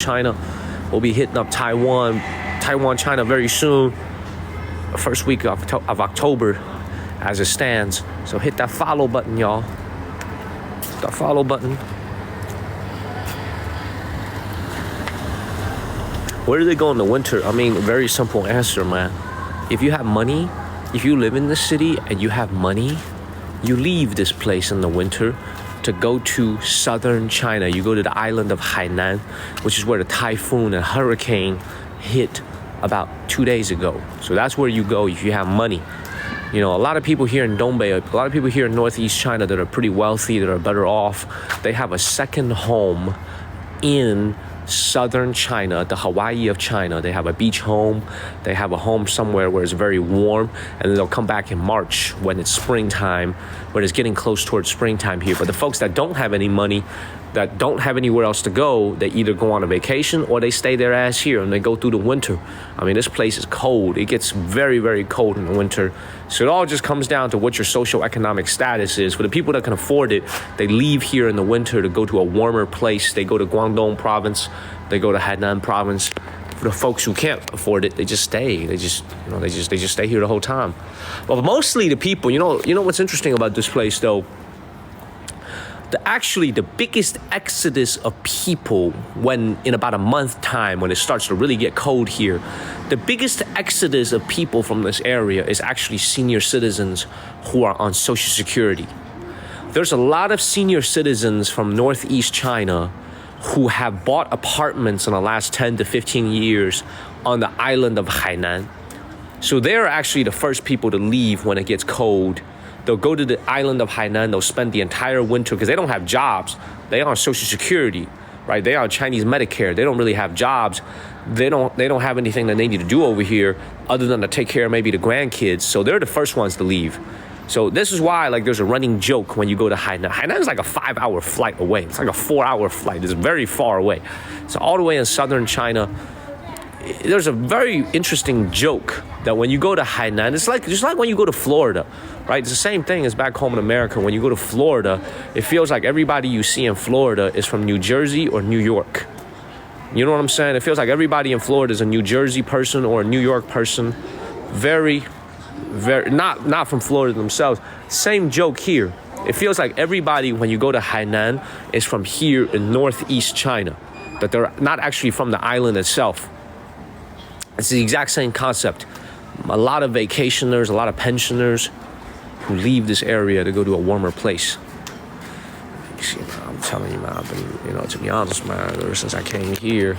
China. We'll be hitting up Taiwan, China very soon. First week of October as it stands. So hit that follow button, y'all. That follow button. Where do they go in the winter? I mean, very simple answer, man. If you have money, if you live in the city and you have money, you leave this place in the winter to go to southern China. You go to the island of Hainan, which is where the typhoon and hurricane hit about 2 days ago. So that's where you go if you have money. You know, a lot of people here in Dongbei, a lot of people here in Northeast China that are pretty wealthy, that are better off, they have a second home in southern China, the Hawaii of China. They have a beach home. They have a home somewhere where it's very warm, and then they'll come back in March when it's springtime, when it's getting close towards springtime here. But the folks that don't have any money, that don't have anywhere else to go, they either go on a vacation or they stay their ass here and they go through the winter. I mean, this place is cold. It gets very, very cold in the winter. So it all just comes down to what your socioeconomic status is. For the people that can afford it, they leave here in the winter to go to a warmer place. They go to Guangdong province. They go to Hainan province. For the folks who can't afford it, they just stay. They just stay here the whole time. But mostly the people, you know what's interesting about this place though? The biggest exodus of people when in about a month time, when it starts to really get cold here, the biggest exodus of people from this area is actually senior citizens who are on Social Security. There's a lot of senior citizens from Northeast China who have bought apartments in the last 10 to 15 years on the island of Hainan. So they're actually the first people to leave when it gets cold. They'll go to the island of Hainan. They'll spend the entire winter because they don't have jobs. They are on Social Security, right? They are on Chinese Medicare. They don't really have jobs. They don't have anything that they need to do over here other than to take care of maybe the grandkids. So they're the first ones to leave. So this is why, like, there's a running joke when you go to Hainan. Hainan is like a 5-hour flight away. It's like a 4-hour flight. It's very far away. So all the way in southern China, there's a very interesting joke that when you go to Hainan, it's like just like when you go to Florida, right? It's the same thing as back home in America. When you go to Florida, it feels like everybody you see in Florida is from New Jersey or New York. You know what I'm saying? It feels like everybody in Florida is a New Jersey person or a New York person. Very, not from Florida themselves. Same joke here. It feels like everybody, when you go to Hainan, is from here in Northeast China, that they're not actually from the island itself. It's the exact same concept. A lot of vacationers, a lot of pensioners who leave this area to go to a warmer place. You see, man, I'm telling you, man, I've been, to be honest, man, ever since I came here,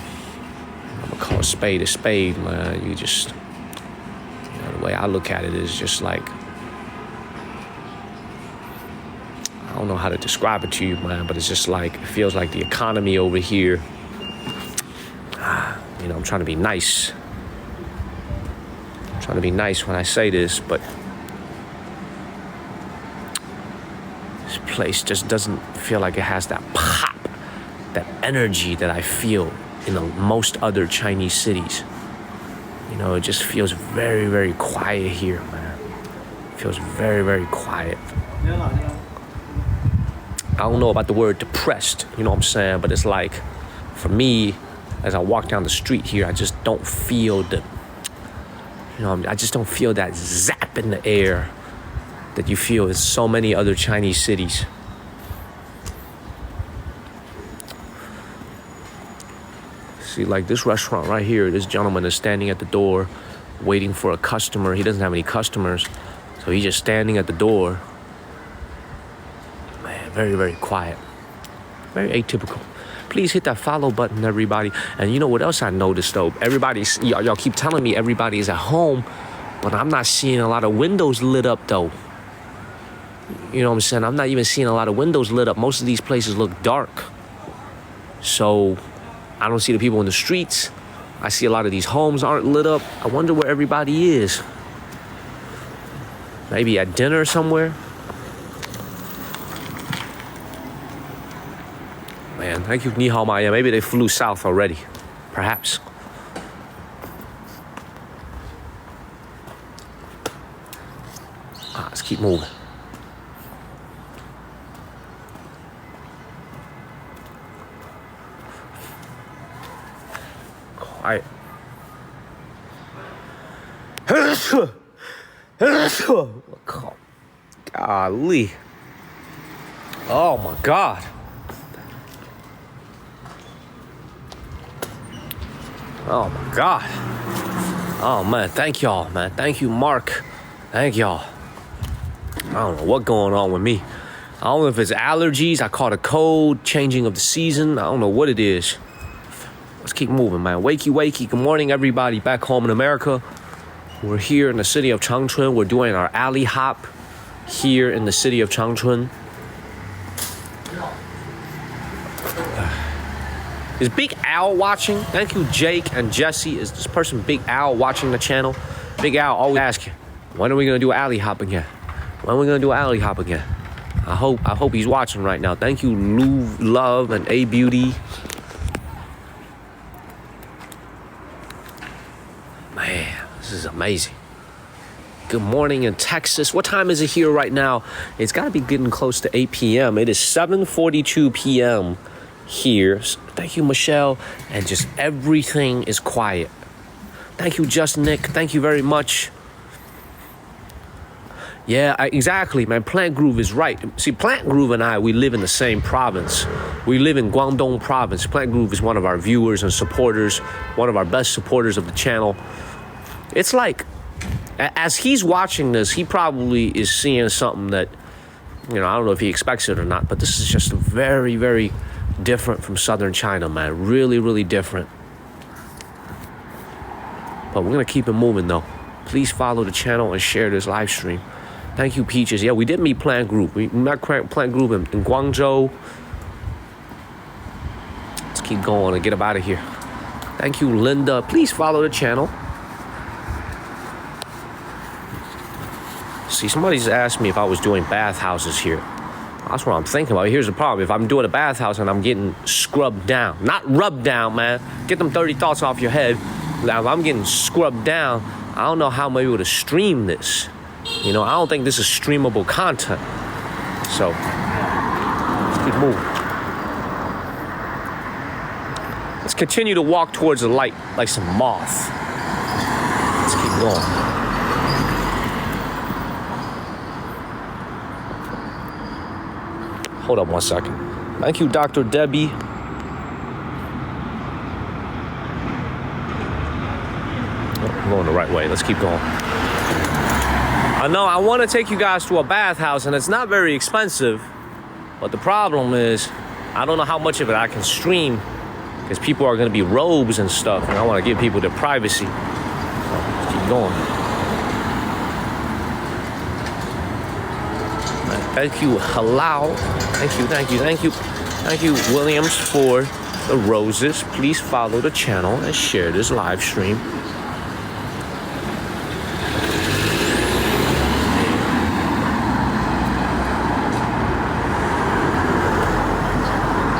I'm gonna call a spade, man. You just, the way I look at it is just like, I don't know how to describe it to you, man, but it's just like, it feels like the economy over here, I'm trying to be nice. I'm trying to be nice when I say this, but this place just doesn't feel like it has that pop, that energy that I feel in most other Chinese cities. It just feels very, very quiet here, man. It feels very, very quiet. I don't know about the word depressed, you know what I'm saying? But it's like, for me, as I walk down the street here, I just don't feel I just don't feel that zap in the air that you feel in so many other Chinese cities. See, like this restaurant right here, this gentleman is standing at the door waiting for a customer. He doesn't have any customers, so he's just standing at the door. Man, very, very quiet. Very atypical. Please hit that follow button, everybody. And you know what else I noticed, though? Y'all keep telling me everybody is at home, but I'm not seeing a lot of windows lit up, though. You know what I'm saying? I'm not even seeing a lot of windows lit up. Most of these places look dark. So I don't see the people in the streets. I see a lot of these homes aren't lit up. I wonder where everybody is. Maybe at dinner somewhere. Man, thank you, Ni Hao Maya. Maybe they flew south already. Perhaps. Let's keep moving. Alright. Golly. Oh my God. Oh my God. Oh man, thank y'all, man. Thank you, Mark. Thank y'all. I don't know what's going on with me. I don't know if it's allergies, I caught a cold, changing of the season. I don't know what it is. Let's keep moving, man. Wakey, wakey. Good morning, everybody back home in America. We're here in the city of Changchun. We're doing our alley hop here in the city of Changchun. Is Big Al watching? Thank you, Jake and Jesse. Is this person Big Al watching the channel? Big Al always asking, when are we gonna do alley hop again? When are we gonna do alley hop again? I hope he's watching right now. Thank you, Lou Love and A Beauty. Man, this is amazing. Good morning in Texas. What time is it here right now? It's got to be getting close to 8 p.m. It is 7:42 p.m. here. Thank you, Michelle. And just everything is quiet. Thank you, Just Nick. Thank you very much. Yeah, exactly, man. Plant Groove is right. See, Plant Groove and I, we live in the same province. We live in Guangdong province. Plant Groove is one of our viewers and supporters, one of our best supporters of the channel. It's like, as he's watching this, he probably is seeing something that, I don't know if he expects it or not, but this is just very, very different from Southern China, man. Really, really different. But we're going to keep it moving, though. Please follow the channel and share this live stream. Thank you, Peaches. Yeah, we did meet Plant Group. We met Plant Group in Guangzhou. Let's keep going and get up out of here. Thank you, Linda. Please follow the channel. See, somebody just asked me if I was doing bathhouses here. That's what I'm thinking about. Here's the problem. If I'm doing a bathhouse and I'm getting scrubbed down, not rubbed down, man. Get them dirty thoughts off your head. Now, if I'm getting scrubbed down, I don't know how I'm able to stream this. I don't think this is streamable content. So, let's keep moving. Let's continue to walk towards the light like some moth. Let's keep going. Hold up one second. Thank you, Dr. Debbie. I'm going the right way. Let's keep going. I know I want to take you guys to a bathhouse, and it's not very expensive. But the problem is, I don't know how much of it I can stream, because people are going to be robes and stuff, and I want to give people their privacy. So let's keep going. Thank you, Halal. Thank you, Williams, for the roses. Please follow the channel and share this live stream.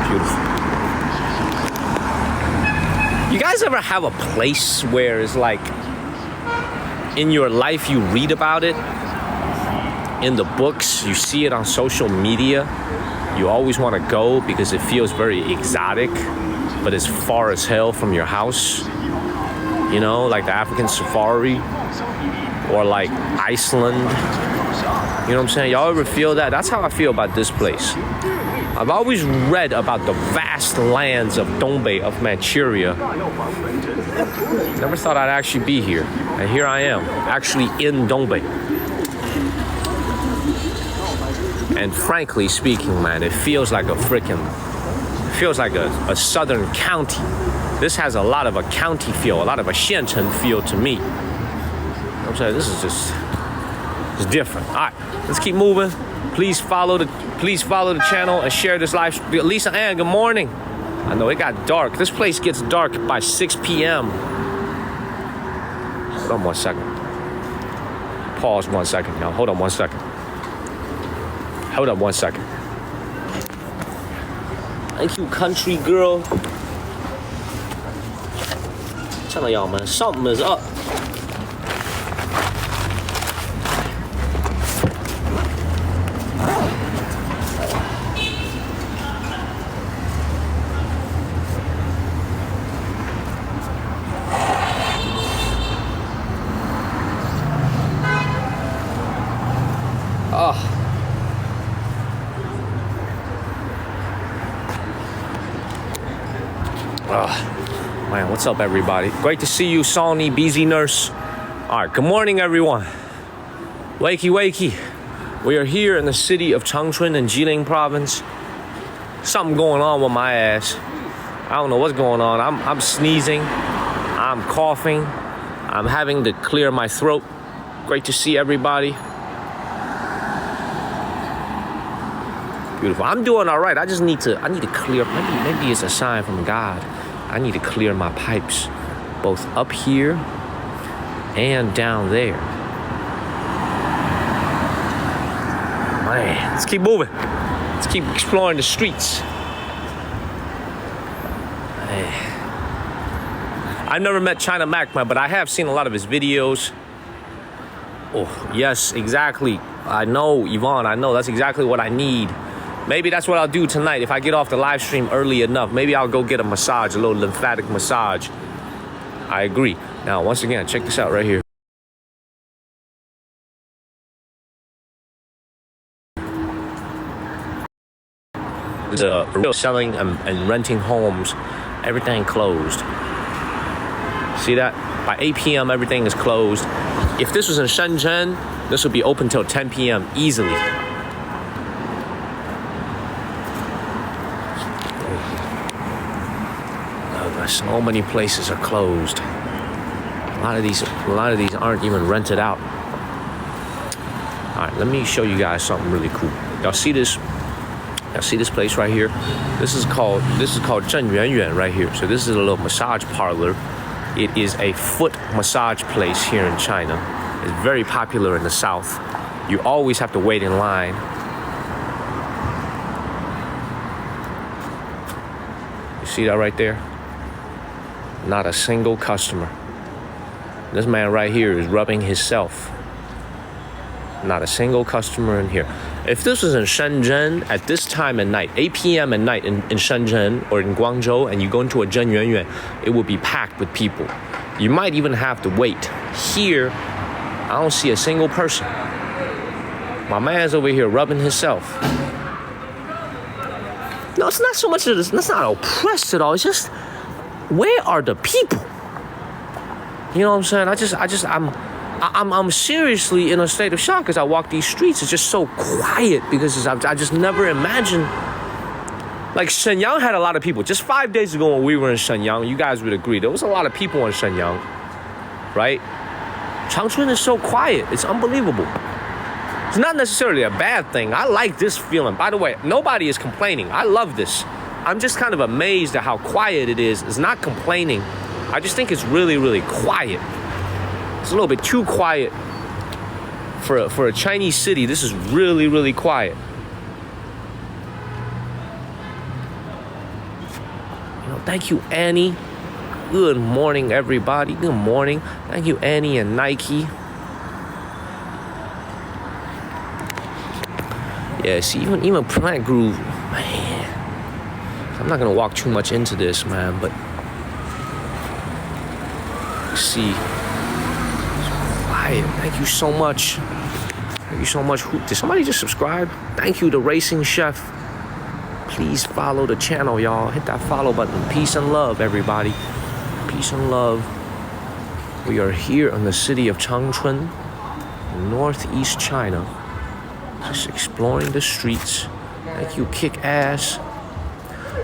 Beautiful. You guys ever have a place where it's like, in your life you read about it? In the books, you see it on social media. You always want to go because it feels very exotic, but it's far as hell from your house. Like the African safari or like Iceland. You know what I'm saying? Y'all ever feel that? That's how I feel about this place. I've always read about the vast lands of Dongbei, of Manchuria. Never thought I'd actually be here. And here I am, actually in Dongbei. And frankly speaking, man, it feels like a southern county. This has a lot of a county feel, a lot of a Changchun feel to me. I'm saying this is just different. All right, let's keep moving. Please follow the channel and share this live. Lisa Ann, good morning. I know it got dark. This place gets dark by 6 p.m. Hold on one second. Pause 1 second, y'all. Hold on 1 second. Hold up 1 second. Thank you, country girl. I'm telling y'all, man, something is up. Man, what's up, everybody? Great to see you, Sony, BZ Nurse. All right, good morning, everyone. Wakey, wakey. We are here in the city of Changchun in Jilin province. Something going on with my ass. I don't know what's going on. I'm sneezing. I'm coughing. I'm having to clear my throat. Great to see everybody. Beautiful. I'm doing all right. I need to clear. Maybe it's a sign from God. I need to clear my pipes, both up here and down there. Man, let's keep moving. Let's keep exploring the streets. Man. I've never met China Mac, man, but I have seen a lot of his videos. Oh, yes, exactly. I know, Yvonne, I know. That's exactly what I need. Maybe that's what I'll do tonight if I get off the live stream early enough. Maybe I'll go get a massage, a little lymphatic massage. I agree. Now, once again, check this out right here. Real selling and renting homes, everything closed. See that? By 8 p.m. everything is closed. If this was in Shenzhen, this would be open till 10 p.m. easily. So many places are closed. A lot of these aren't even rented out. All right, let me show you guys something really cool. Y'all see this? Y'all see this place right here? This is called Zhengyuanyuan right here. So this is a little massage parlor. It is a foot massage place here in China. It's very popular in the South. You always have to wait in line. You see that right there? Not a single customer. This man right here is rubbing himself. Not a single customer in here. If this was in Shenzhen at this time at night, 8 p.m. at night in Shenzhen or in Guangzhou, and you go into a Zhengyuanyuan, it would be packed with people. You might even have to wait. Here, I don't see a single person. My man's over here rubbing himself. No, it's not so much of this. That's not oppressed at all. It's just, where are the people? You know what I'm saying? I'm seriously in a state of shock as I walk these streets. It's just so quiet because I just never imagined. Like Shenyang had a lot of people. Just 5 days ago when we were in Shenyang, you guys would agree, there was a lot of people in Shenyang, right? Changchun is so quiet. It's unbelievable. It's not necessarily a bad thing. I like this feeling. By the way, nobody is complaining. I love this. I'm just kind of amazed at how quiet it is. It's not complaining. I just think it's really, really quiet. It's a little bit too quiet for a Chinese city. This is really, really quiet. You know, thank you, Annie. Good morning, everybody. Good morning. Thank you, Annie and Nike. Yeah, see, even Plant Groove, man. I'm not gonna walk too much into this, man, but see, it's quiet. Thank you so much. Thank you so much. Did somebody just subscribe? Thank you, the Racing Chef. Please follow the channel, y'all. Hit that follow button. Peace and love, everybody. Peace and love. We are here in the city of Changchun, northeast China. Just exploring the streets. Thank you, Kick Ass.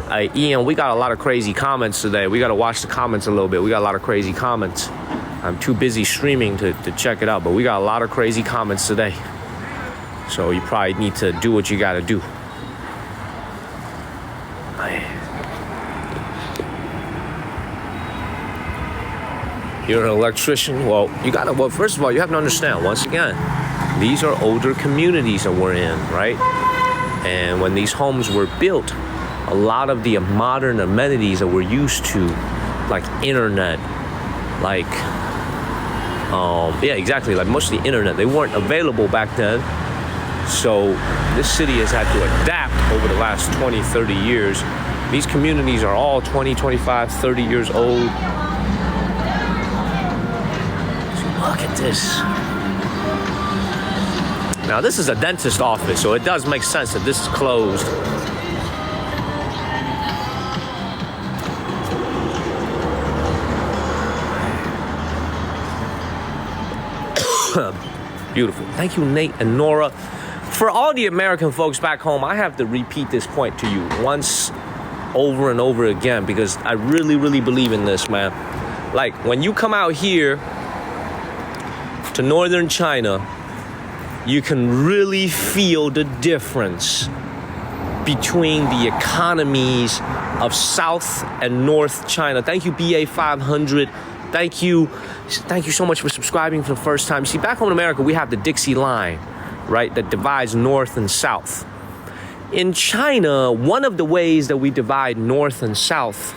Hey, Ian, we got a lot of crazy comments today. We got to watch the comments a little bit. We got a lot of crazy comments. I'm too busy streaming to check it out, but we got a lot of crazy comments today. So you probably need to do what you got to do. You're an electrician? Well, first of all, you have to understand, once again, these are older communities that we're in, right? And when these homes were built, a lot of the modern amenities that we're used to, like internet, like, like most of the internet, they weren't available back then. So this city has had to adapt over the last 20, 30 years. These communities are all 20, 25, 30 years old. So look at this. Now this is a dentist office, so it does make sense that this is closed. Beautiful. Thank you, Nate and Nora. For all the American folks back home, I have to repeat this point to you once over and over again because I really, really believe in this, man. Like, when you come out here to northern China, you can really feel the difference between the economies of South and North China. Thank you, BA500. Thank you so much for subscribing for the first time. You see, back home in America, we have the Dixie line, right, that divides North and South. In China, one of the ways that we divide North and South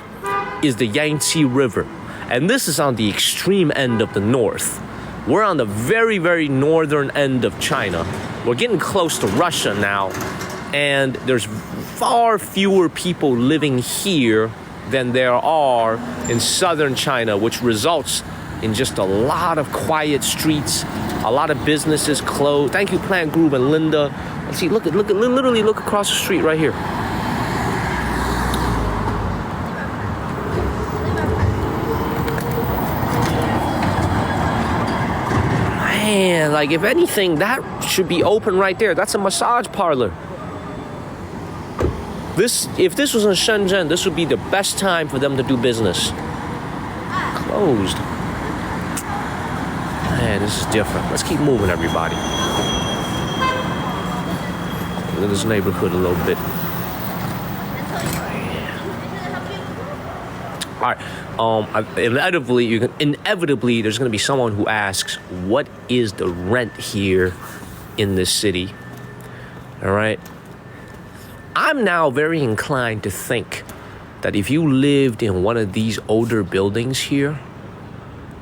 is the Yangtze River. And this is on the extreme end of the North. We're on the very, very northern end of China. We're getting close to Russia now. And there's far fewer people living here than there are in southern China, which results in just a lot of quiet streets, a lot of businesses closed. Thank you, Plant Group and Linda. Let's see, literally look across the street right here. Man, like if anything, that should be open right there. That's a massage parlor. If this was in Shenzhen, this would be the best time for them to do business. Closed. Man, this is different. Let's keep moving, everybody. Look at this neighborhood a little bit. All right. Inevitably, there's going to be someone who asks, what is the rent here in this city? All right. I'm now very inclined to think that if you lived in one of these older buildings here,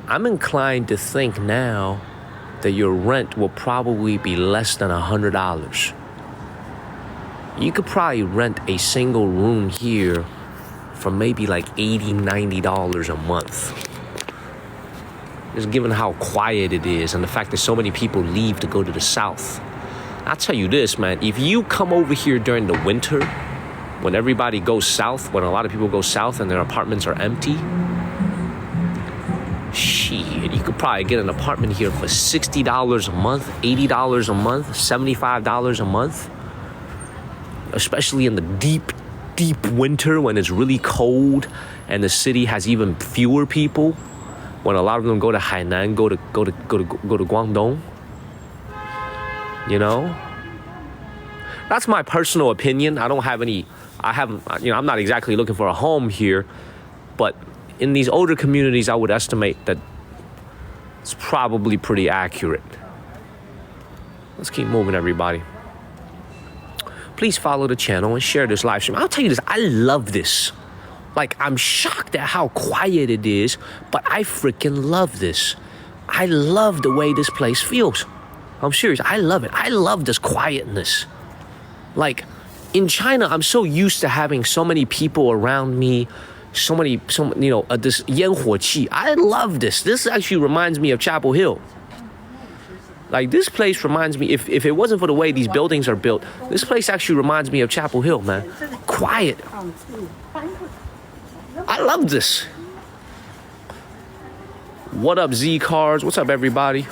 I'm inclined to think now that your rent will probably be less than $100. You could probably rent a single room here for maybe like $80, $90 a month. Just given how quiet it is and the fact that so many people leave to go to the south. I'll tell you this, man, if you come over here during the winter, when everybody goes south, when a lot of people go south and their apartments are empty, shit, you could probably get an apartment here for $60 a month, $80 a month, $75 a month. Especially in the deep winter when it's really cold and the city has even fewer people. When a lot of them go to Hainan, go to Guangdong. You know? That's my personal opinion. I'm not exactly looking for a home here, but in these older communities, I would estimate that it's probably pretty accurate. Let's keep moving, everybody. Please follow the channel and share this live stream. I'll tell you this, I love this. Like, I'm shocked at how quiet it is, but I freaking love this. I love the way this place feels. I'm serious, I love it. I love this quietness. Like, in China, I'm so used to having so many people around me, this 烟火气. I love this. This actually reminds me of Chapel Hill. Like, this place reminds me, if it wasn't for the way these buildings are built, this place actually reminds me of Chapel Hill, man. Quiet. I love this. What up, Z Cars? What's up, everybody?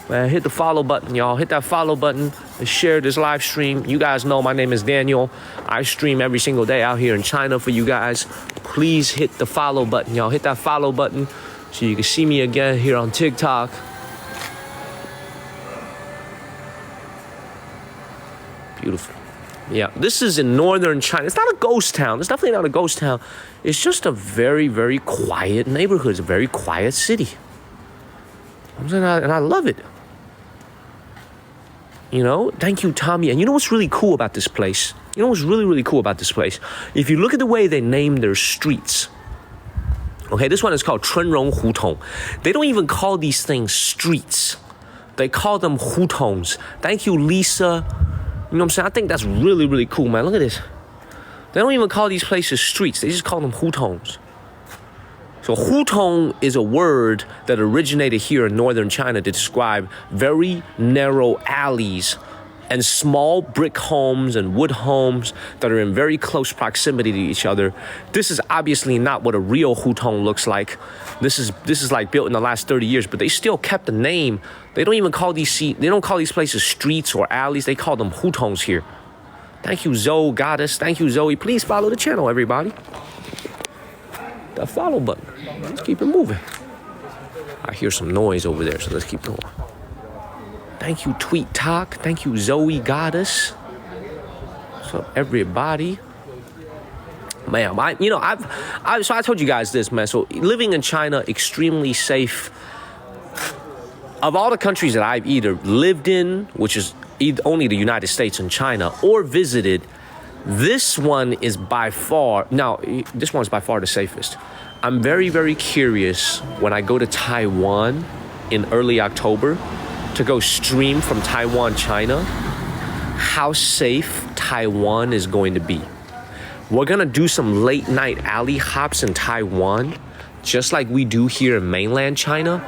Man, hit the follow button, y'all. Hit that follow button and share this live stream. You guys know my name is Daniel. I stream every single day out here in China for you guys. Please hit the follow button, y'all. Hit that follow button so you can see me again here on TikTok. Beautiful. Yeah, this is in northern China. It's not a ghost town. It's definitely not a ghost town. It's just a very, very quiet neighborhood. It's a very quiet city. And I love it. You know, thank you, Tommy. And you know what's really cool about this place? You know what's really, really cool about this place? If you look at the way they name their streets. Okay, this one is called Chunrong Hutong. They don't even call these things streets. They call them hutongs. Thank you, Lisa. You know what I'm saying? I think that's really, really cool, man. Look at this. They don't even call these places streets. They just call them hutongs. So hutong is a word that originated here in northern China to describe very narrow alleys and small brick homes and wood homes that are in very close proximity to each other. This is obviously not what a real hutong looks like. This is like built in the last 30 years, but they still kept the name. They don't call these places streets or alleys. They call them hutongs here. Thank you, Zoe Goddess. Thank you, Zoe. Please follow the channel, everybody. The follow button. Let's keep it moving. I hear some noise over there, so let's keep going. Thank you, Tweet Talk. Thank you, Zoe Goddess. What's up, everybody? Man, so I told you guys this, man. So living in China, extremely safe. Of all the countries that I've either lived in, which is only the United States and China, or visited, this one is by far the safest. I'm very, very curious when I go to Taiwan in early October to go stream from Taiwan, China, how safe Taiwan is going to be. We're gonna do some late night alley hops in Taiwan, just like we do here in mainland China.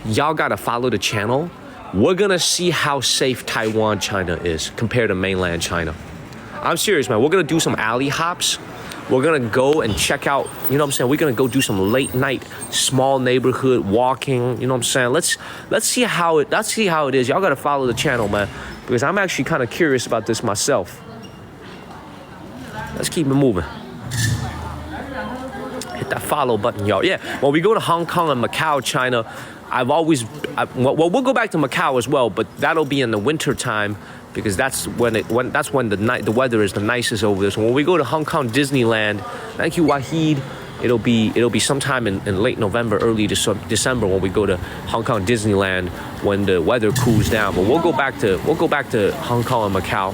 Y'all gotta follow the channel. We're gonna see how safe Taiwan, China is compared to mainland China. I'm serious, man. We're gonna do some alley hops. We're gonna go and check out, you know what I'm saying? We're gonna go do some late night, small neighborhood walking, you know what I'm saying? Let's see how it is. Y'all gotta follow the channel, man, because I'm actually kind of curious about this myself. Let's keep it moving. Hit that follow button, y'all. Yeah, when we go to Hong Kong and Macau, China, we'll go back to Macau as well, but that'll be in the winter time, because that's when the weather is the nicest over there. So when we go to Hong Kong Disneyland, thank you, Wahid. It'll be sometime in late November, early December when we go to Hong Kong Disneyland when the weather cools down. But we'll go back to Hong Kong and Macau.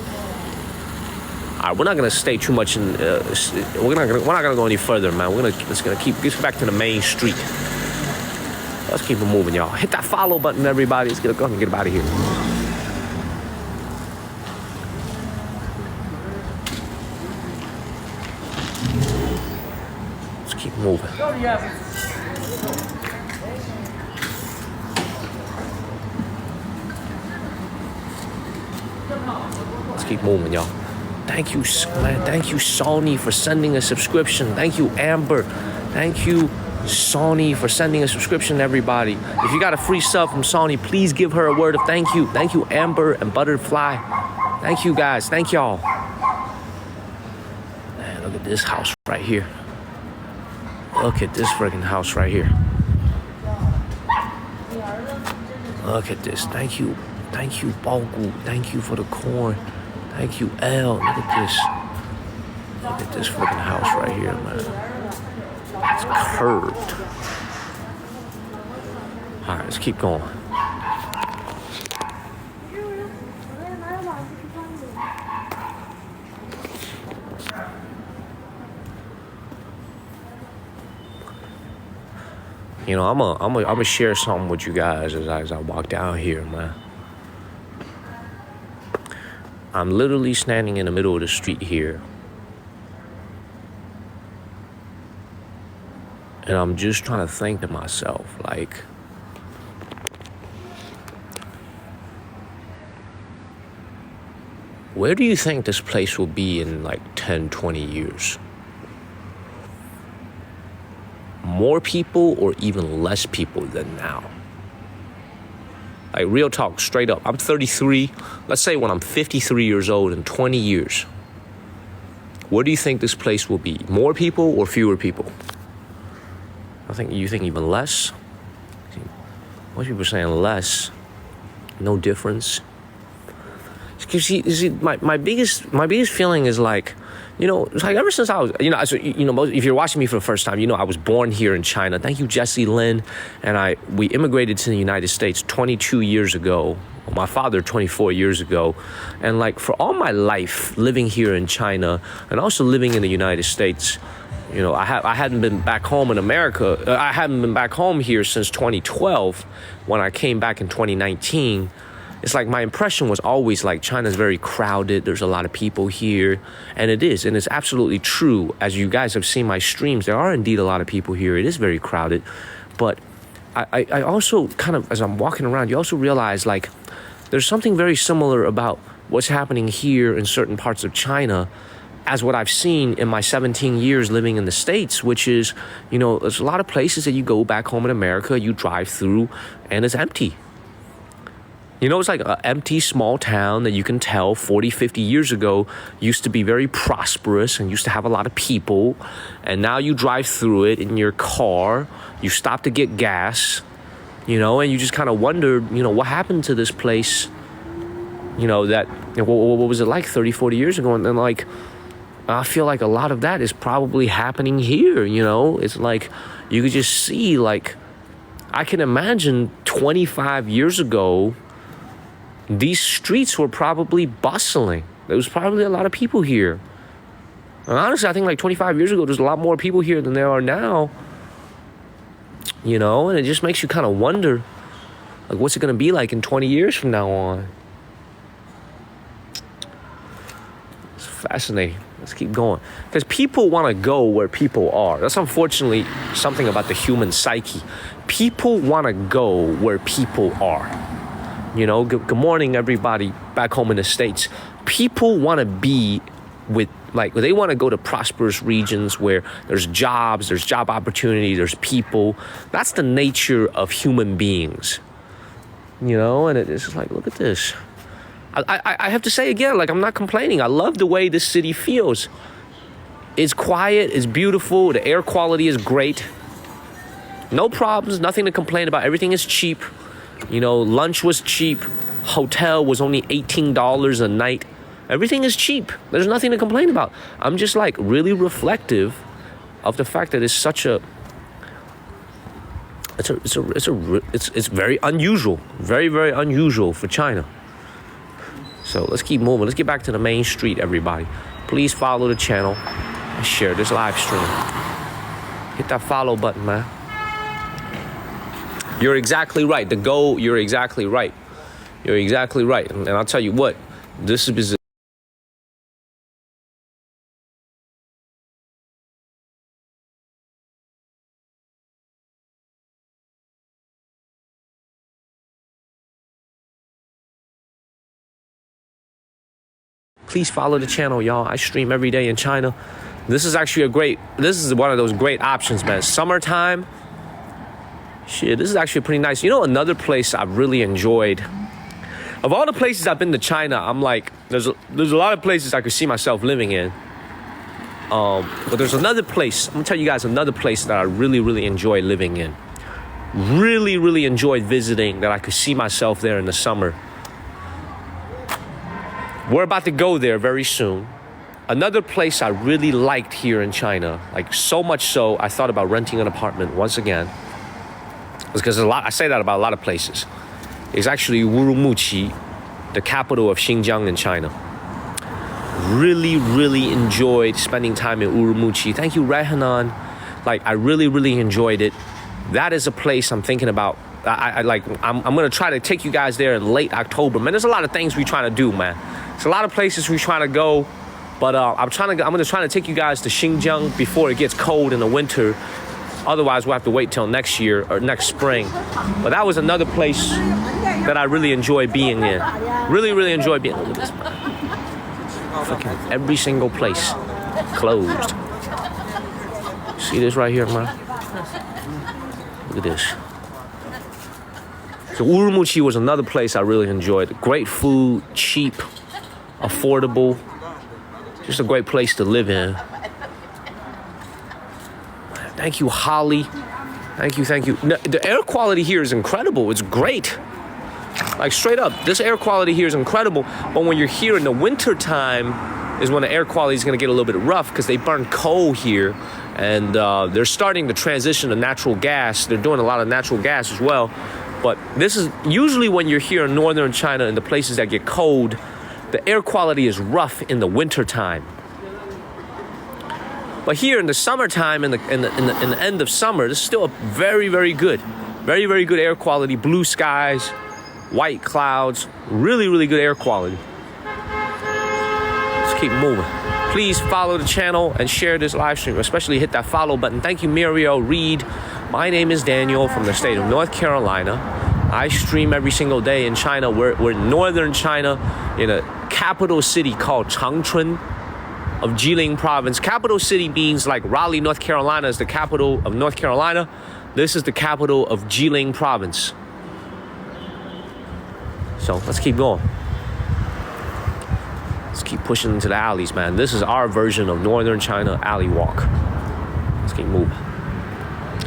All right, we're not gonna stay too much in. We're not gonna go any further, man. Let's get back to the main street. Let's keep it moving, y'all. Hit that follow button, everybody. Let's go and get out of here. Keep moving. Let's keep moving, y'all. Thank you, man. Thank you, Sony, for sending a subscription. Thank you, Amber. Thank you, Sony, for sending a subscription, everybody. If you got a free sub from Sony, please give her a word of thank you. Thank you, Amber and Butterfly. Thank you, guys. Thank y'all. Man, look at this house right here. Look at this freaking house right here. Look at this. Thank you, Bogu. Thank you for the corn. Thank you, L. Look at this. Look at this freaking house right here, man. It's curved. All right, let's keep going. You know, I'm gonna share something with you guys as I walk down here, man. I'm literally standing in the middle of the street here, and I'm just trying to think to myself, like, where do you think this place will be in like 10, 20 years? More people or even less people than now? Like, real talk, straight up. I'm 33. Let's say when I'm 53 years old in 20 years, where do you think this place will be? More people or fewer people? You think even less? Most people are saying less. No difference. You see, my biggest feeling is like, you know, it's like ever since I was, if you're watching me for the first time, you know, I was born here in China. Thank you, Jesse Lin. And we immigrated to the United States 22 years ago. Well, my father 24 years ago. And like for all my life living here in China and also living in the United States, you know, I hadn't been back home in America. I hadn't been back home here since 2012 when I came back in 2019. It's like my impression was always like China's very crowded. There's a lot of people here. And it is. And it's absolutely true. As you guys have seen my streams, there are indeed a lot of people here. It is very crowded. But I also kind of, as I'm walking around, you also realize like there's something very similar about what's happening here in certain parts of China as what I've seen in my 17 years living in the States, which is, there's a lot of places that you go back home in America, you drive through, and it's empty. It's like an empty small town that you can tell 40, 50 years ago used to be very prosperous and used to have a lot of people. And now you drive through it in your car, you stop to get gas, and you just kind of wonder, what happened to this place? What was it like 30, 40 years ago? And then I feel like a lot of that is probably happening here, It's like you could just see, I can imagine 25 years ago, these streets were probably bustling. There was probably a lot of people here. And honestly, I think 25 years ago, there's a lot more people here than there are now. And it just makes you kind of wonder, what's it going to be like in 20 years from now on? It's fascinating. Let's keep going. Because people want to go where people are. That's unfortunately something about the human psyche. People want to go where people are. Good morning, everybody back home in the States. People want to be with, they want to go to prosperous regions where there's jobs, there's job opportunity, there's people. That's the nature of human beings. And it's just look at this. I have to say again, I'm not complaining. I love the way this city feels. It's quiet, it's beautiful, the air quality is great. No problems, nothing to complain about. Everything is cheap. Lunch was cheap. Hotel was only $18 a night. Everything is cheap. There's nothing to complain about. I'm just really reflective of the fact that it's such a. It's very unusual. Very, very unusual for China. So let's keep moving. Let's get back to the main street, everybody. Please follow the channel and share this live stream. Hit that follow button, man. You're exactly right. You're exactly right. You're exactly right. And I'll tell you what, this is... Please follow the channel, y'all. I stream every day in China. This is one of those great options, man. Summertime. Shit, this is actually pretty nice. Another place I've really enjoyed. Of all the places I've been to China, I'm there's a lot of places I could see myself living in. But there's another place. I'm gonna tell you guys another place that I really, really enjoy living in. Really, really enjoyed visiting, that I could see myself there in the summer. We're about to go there very soon. Another place I really liked here in China, so much so, I thought about renting an apartment once again. Because I say that about a lot of places. It's actually Urumqi, the capital of Xinjiang in China. Really, really enjoyed spending time in Urumqi. Thank you, Rehanan. I really, really enjoyed it. That is a place I'm thinking about. I'm gonna try to take you guys there in late October. Man, there's a lot of things we're trying to do, man. There's a lot of places we're trying to go. But I'm gonna try to take you guys to Xinjiang before it gets cold in the winter. Otherwise, we'll have to wait till next year or next spring. But that was another place that I really enjoy being in. Really, really enjoy being. Look at this, man. Fucking every single place closed. See this right here, man? Look at this. So Urumqi was another place I really enjoyed. Great food, cheap, affordable. Just a great place to live in. Thank you, Holly. Thank you. No, the air quality here is incredible. It's great. Straight up, this air quality here is incredible. But when you're here in the winter time is when the air quality is going to get a little bit rough because they burn coal here. And they're starting to transition to natural gas. They're doing a lot of natural gas as well. But this is usually when you're here in northern China in the places that get cold, the air quality is rough in the winter time. But here in the summertime, in the end of summer, this is still a very, very good air quality. Blue skies, white clouds, really, really good air quality. Let's keep moving. Please follow the channel and share this live stream, especially hit that follow button. Thank you, Muriel Reed. My name is Daniel from the state of North Carolina. I stream every single day in China. We're in northern China, in a capital city called Changchun of Jilin province. Capital city means like Raleigh, North Carolina is the capital of North Carolina. This is the capital of Jilin province. So let's keep going. Let's keep pushing into the alleys, man. This is our version of Northern China alley walk. Let's keep moving.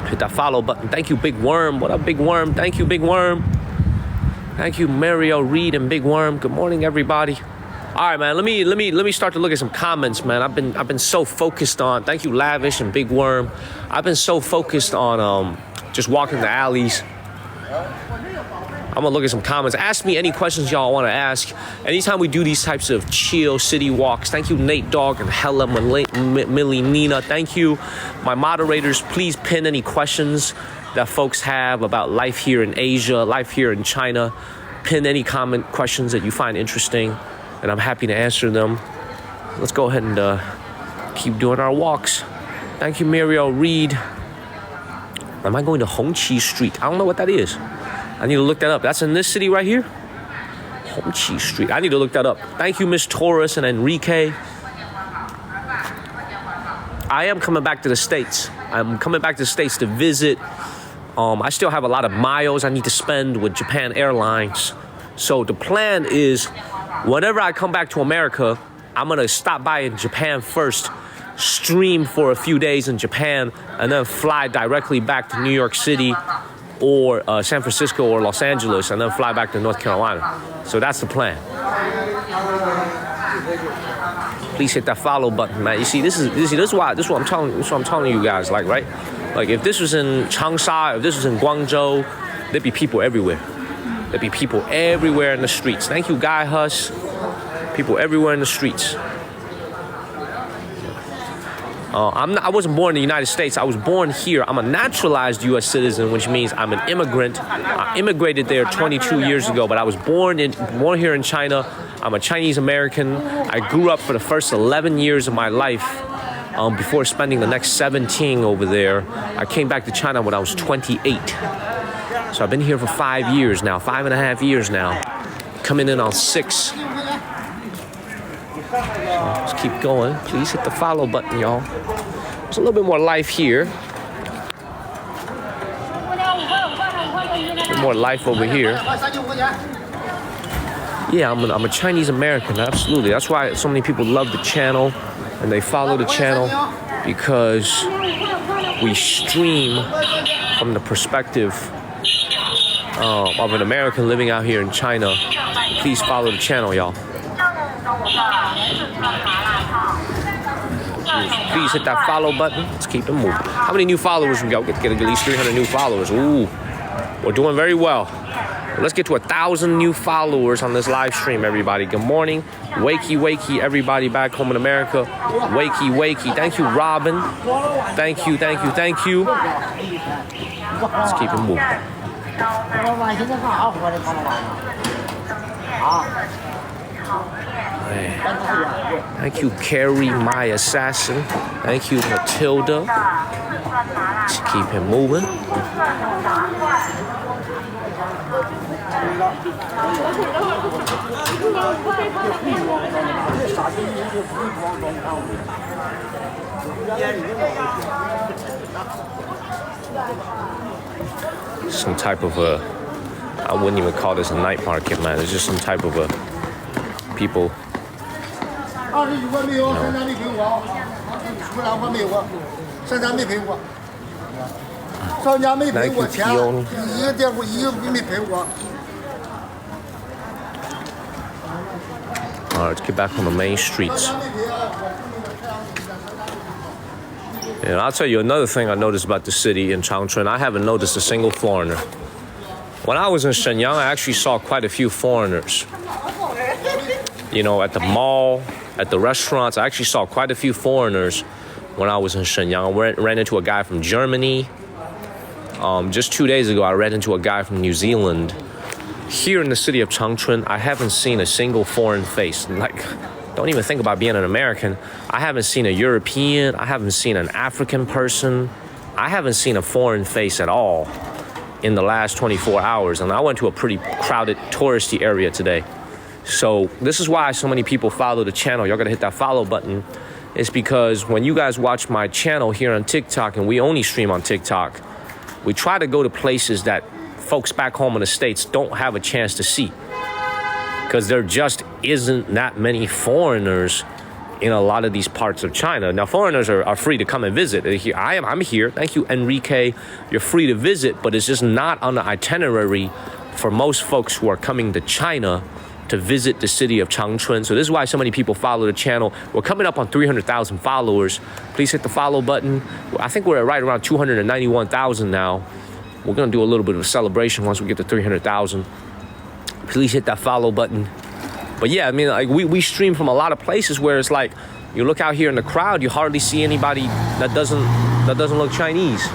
Hit that follow button. Thank you, Big Worm. What up, Big Worm? Thank you, Big Worm. Thank you, Mario, Reed, and Big Worm. Good morning, everybody. All right, man. Let me start to look at some comments, man. I've been so focused on. Thank you, Lavish and Big Worm. I've been so focused on just walking the alleys. I'm gonna look at some comments. Ask me any questions y'all want to ask. Anytime we do these types of chill city walks. Thank you, Nate Dogg and Hella Millie Nina. Thank you, my moderators. Please pin any questions that folks have about life here in Asia, life here in China. Pin any questions that you find interesting, and I'm happy to answer them. Let's go ahead and keep doing our walks. Thank you, Muriel Reed. Am I going to Hongqi Street? I don't know what that is. I need to look that up. That's in this city right here? Hongqi Street. I need to look that up. Thank you, Miss Taurus and Enrique. I am coming back to the States. I'm coming back to the States to visit. I still have a lot of miles I need to spend with Japan Airlines. So the plan is, whenever I come back to America, I'm going to stop by in Japan first, stream for a few days in Japan, and then fly directly back to New York City or San Francisco or Los Angeles, and then fly back to North Carolina. So that's the plan. Please hit that follow button, man. You see, this is what I'm telling you guys, like, right? Like, if this was in Changsha, if this was in Guangzhou, there'd be people everywhere. There'd be people everywhere in the streets. Thank you, Guy Huss. People everywhere in the streets. I wasn't born in the United States. I was born here. I'm a naturalized U.S. citizen, which means I'm an immigrant. I immigrated there 22 years ago, but I was born here in China. I'm a Chinese American. I grew up for the first 11 years of my life before spending the next 17 over there. I came back to China when I was 28. So I've been here for 5 years now, 5.5 years now. Coming in on 6. So let's keep going. Please hit the follow button, y'all. There's a little bit more life here. A bit more life over here. Yeah, I'm a Chinese American, absolutely. That's why so many people love the channel and they follow the channel, because we stream from the perspective of an American living out here in China. Please follow the channel, y'all. Please hit that follow button. Let's keep it moving. How many new followers we got? We get at least 300 new followers. Ooh, we're doing very well. Let's get to 1,000 new followers on this live stream, everybody. Good morning. Wakey, everybody back home in America. Wakey. Thank you, Robin. Thank you. Let's keep it moving. Man. Thank you, Carrie, my assassin. Thank you, Matilda. Let's keep him moving. Some type of I wouldn't even call this a night market, man. It's just some type of people. Thank you, Tioni. All right, let's get back on the main streets. And I'll tell you another thing I noticed about the city in Changchun. I haven't noticed a single foreigner. When I was in Shenyang, I actually saw quite a few foreigners. You know, at the mall, at the restaurants, I actually saw quite a few foreigners when I was in Shenyang. I ran into a guy from Germany. Just 2 days ago, I ran into a guy from New Zealand. Here in the city of Changchun, I haven't seen a single foreign face. Like, don't even think about being an American. I haven't seen a European. I haven't seen an African person. I haven't seen a foreign face at all in the last 24 hours. And I went to a pretty crowded touristy area today. So this is why so many people follow the channel. Y'all gotta hit that follow button. It's because when you guys watch my channel here on TikTok, and we only stream on TikTok, we try to go to places that folks back home in the States don't have a chance to see. Because there just isn't that many foreigners in a lot of these parts of China. Now, foreigners are free to come and visit. I'm here. Thank you, Enrique. You're free to visit, but it's just not on the itinerary for most folks who are coming to China to visit the city of Changchun. So this is why so many people follow the channel. We're coming up on 300,000 followers. Please hit the follow button. I think we're at right around 291,000 now. We're gonna do a little bit of a celebration once we get to 300,000. Please hit that follow button. But yeah, I mean, like we stream from a lot of places where it's like, you look out here in the crowd, you hardly see anybody that doesn't look Chinese.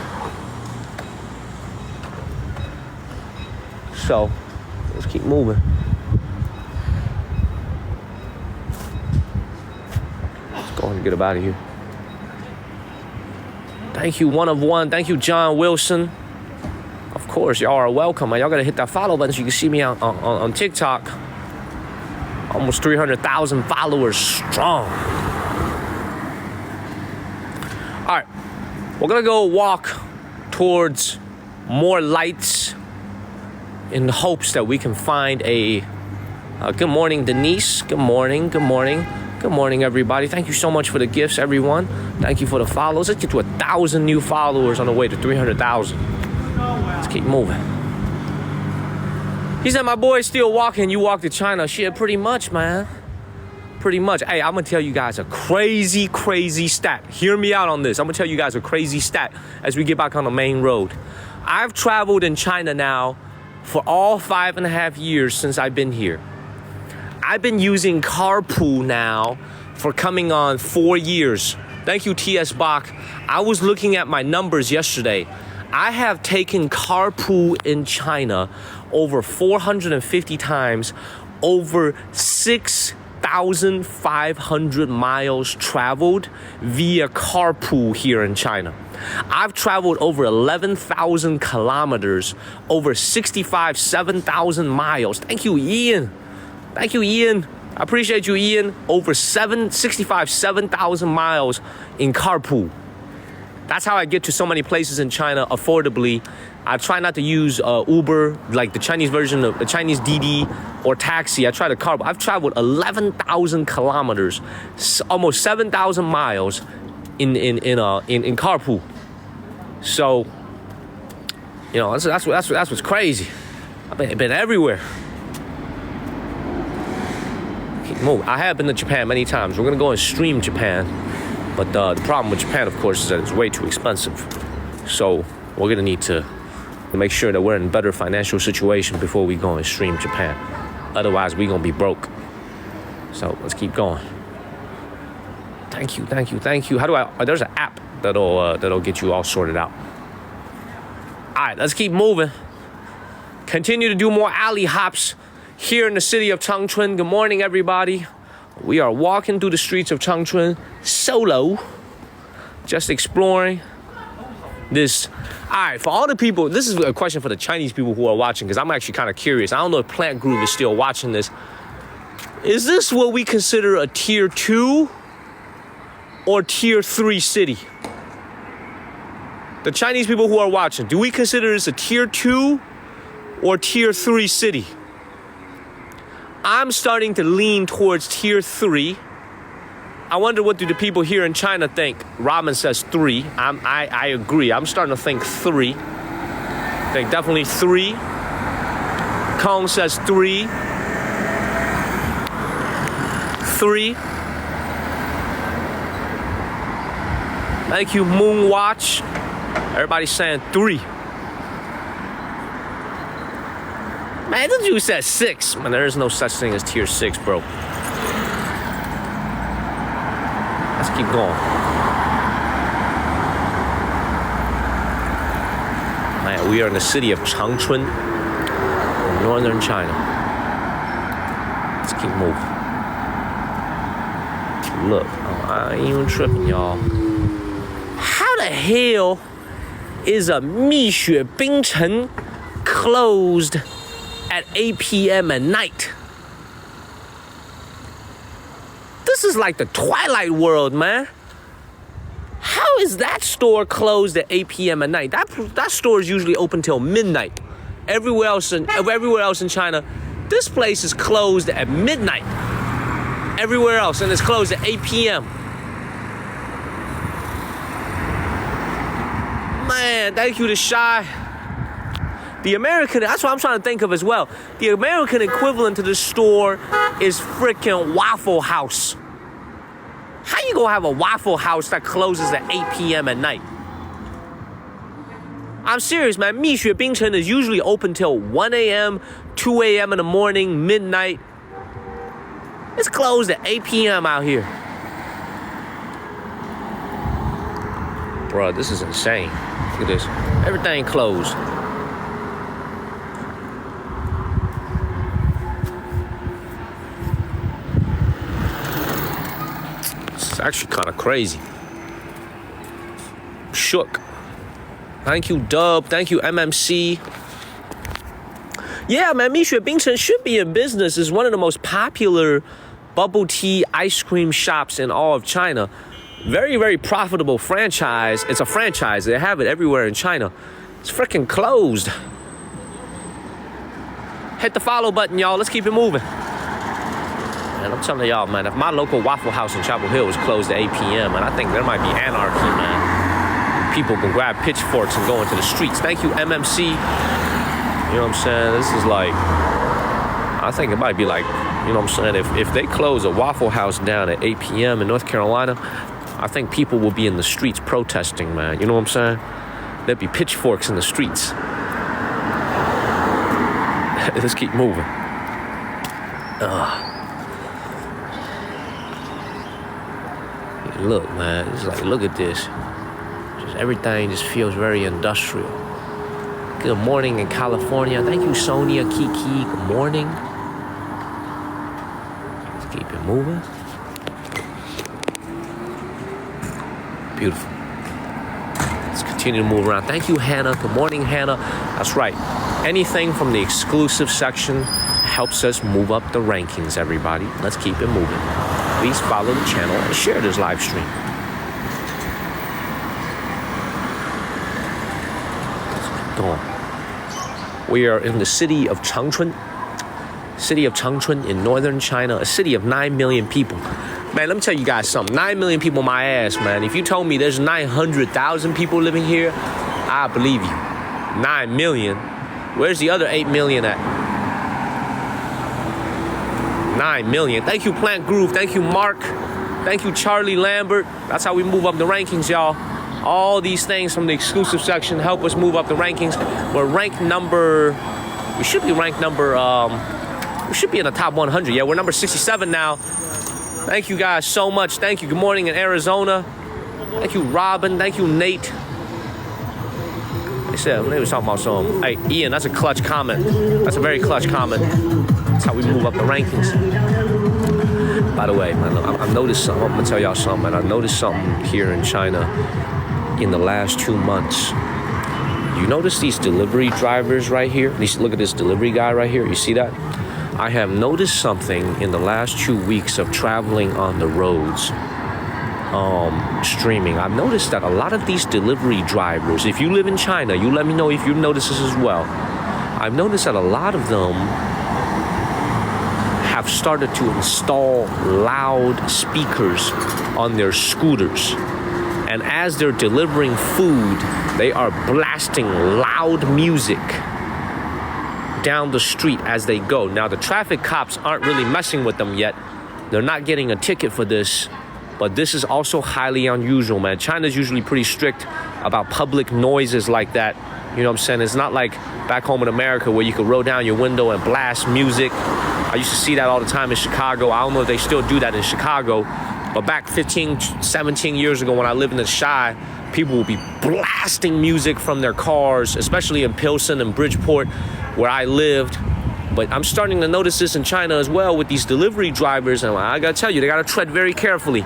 So let's keep moving. Go ahead and get up out of here. Thank you, one of one. Thank you, John Wilson. Of course, y'all are welcome. Y'all gotta hit that follow button so you can see me on TikTok. Almost 300,000 followers strong. All right, we're gonna go walk towards more lights in the hopes that we can find a good morning, Denise. Good morning, good morning. Good morning, everybody. Thank you so much for the gifts, everyone. Thank you for the follows. Let's get to 1,000 new followers on the way to 300,000. Let's keep moving. He said, my boy's still walking. You walk to China. Shit, pretty much, man. Pretty much. Hey, I'm going to tell you guys a crazy, crazy stat. Hear me out on this. I'm going to tell you guys a crazy stat as we get back on the main road. I've traveled in China now for all 5.5 years since I've been here. I've been using carpool now for coming on 4 years. Thank you, T.S. Bach. I was looking at my numbers yesterday. I have taken carpool in China over 450 times, over 6,500 miles traveled via carpool here in China. I've traveled over 11,000 kilometers, over 7,000 miles. Thank you, Ian. Thank you, Ian. I appreciate you, Ian. Over 7,000 miles in carpool. That's how I get to so many places in China affordably. I try not to use Uber, like the Chinese version of the Chinese Didi or taxi. I try to carpool. I've traveled 11,000 kilometers, almost 7,000 miles in carpool. So, you know, that's what's crazy. I've been everywhere. I have been to Japan many times. We're gonna go and stream Japan, but the problem with Japan, of course, is that it's way too expensive. So we're gonna need to make sure that we're in a better financial situation before we go and stream Japan. Otherwise, we're gonna be broke. So let's keep going. Thank you, thank you, thank you. How do I? There's an app that'll get you all sorted out. All right, let's keep moving. Continue to do more alley hops here in the city of Changchun. Good morning, everybody. We are walking through the streets of Changchun solo, just exploring this. All right, for all the people, this is a question for the Chinese people who are watching, because I'm actually kind of curious. I don't know if Plant Groove is still watching this. Is this what we consider a tier 2 or tier 3 city? The Chinese people who are watching, do we consider this a tier 2 or tier 3 city? I'm starting to lean towards tier 3. I wonder what do the people here in China think. Robin says 3. I agree. I'm starting to think 3. I think definitely 3. Kong says 3. 3. Thank you, Moonwatch. Everybody's saying 3. Man, the dude said 6. Man, there is no such thing as tier 6, bro. Let's keep going. Man, we are in the city of Changchun, northern China. Let's keep moving. Look, I ain't even tripping, y'all. How the hell is a 蜜雪冰城 closed at 8 p.m. at night? This is like the Twilight world, man. How is that store closed at 8 p.m. at night? That store is usually open till midnight. Everywhere else in China, this place is closed at midnight. Everywhere else, and it's closed at 8 p.m. Man, thank you to Shy. The American, that's what I'm trying to think of as well. The American equivalent to this store is freaking Waffle House. How you gonna have a Waffle House that closes at 8 p.m. at night? I'm serious, man. 蜜雪冰城 is usually open till 1 a.m., 2 a.m. in the morning, midnight. It's closed at 8 p.m. out here. Bro, this is insane. Look at this. Everything closed. It's actually kind of crazy. Shook. Thank you, Dub. Thank you, MMC. Yeah, man, 蜜雪冰城 should be in business. It's one of the most popular bubble tea ice cream shops in all of China. Very, very profitable franchise. It's a franchise. They have it everywhere in China. It's freaking closed. Hit the follow button, y'all. Let's keep it moving. And I'm telling y'all, man, if my local Waffle House in Chapel Hill was closed at 8 p.m., and I think there might be anarchy, man. People can grab pitchforks and go into the streets. Thank you, MMC. You know what I'm saying? This is like, I think it might be like, you know what I'm saying? If they close a Waffle House down at 8 p.m. in North Carolina, I think people will be in the streets protesting, man. You know what I'm saying? There'd be pitchforks in the streets. Let's keep moving. Look, man, it's like, look at this. Just everything just feels very industrial. Good morning in California. Thank you, Sonia, Kiki. Good morning. Let's keep it moving. Beautiful. Let's continue to move around. Thank you, Hannah. Good morning, Hannah. That's right. Anything from the exclusive section helps us move up the rankings, everybody. Let's keep it moving. Please follow the channel and share this live stream. Let's keep going. We are in the city of Changchun. City of Changchun in northern China, a city of 9 million people. Man, let me tell you guys something. 9 million people, my ass, man. If you told me there's 900,000 people living here, I believe you. 9 million. Where's the other 8 million at? 9 million. Thank you, Plant Groove. Thank you, Mark. Thank you, Charlie Lambert. That's how we move up the rankings, y'all. All these things from the exclusive section help us move up the rankings. We're ranked number... We should be ranked number... we should be in the top 100. Yeah, we're number 67 now. Thank you guys so much. Thank you. Good morning in Arizona. Thank you, Robin. Thank you, Nate. They said, they was talking about some. Hey, Ian, that's a clutch comment. That's a very clutch comment. That's how we move up the rankings. By the way, man, I've noticed something. I'm going to tell y'all something, man. I noticed something here in China in the last 2 months. You notice these delivery drivers right here? Look at this delivery guy right here. You see that? I have noticed something in the last 2 weeks of traveling on the roads, streaming. I've noticed that a lot of these delivery drivers, if you live in China, you let me know if you notice this as well. I've noticed that a lot of them have started to install loud speakers on their scooters. And as they're delivering food, they are blasting loud music down the street as they go. Now, the traffic cops aren't really messing with them yet. They're not getting a ticket for this, but this is also highly unusual, man. China's usually pretty strict about public noises like that. You know what I'm saying? It's not like back home in America where you could roll down your window and blast music. I used to see that all the time in Chicago. I don't know if they still do that in Chicago, but back 15, 17 years ago when I lived in the Chi, people would be blasting music from their cars, especially in Pilsen and Bridgeport, where I lived. But I'm starting to notice this in China as well with these delivery drivers. And I gotta tell you, they gotta tread very carefully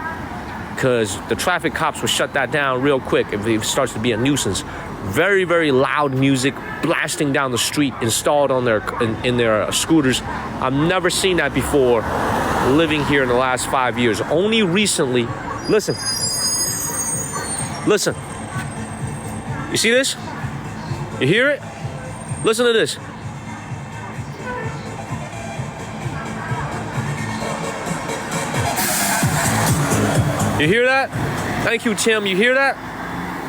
because the traffic cops will shut that down real quick if it starts to be a nuisance. very, very loud music blasting down the street, installed on their in their scooters. I've never seen that before living here in the last 5 years. Only recently, listen. You see this? You hear it? Listen to this. You hear that? Thank you, Tim. You hear that?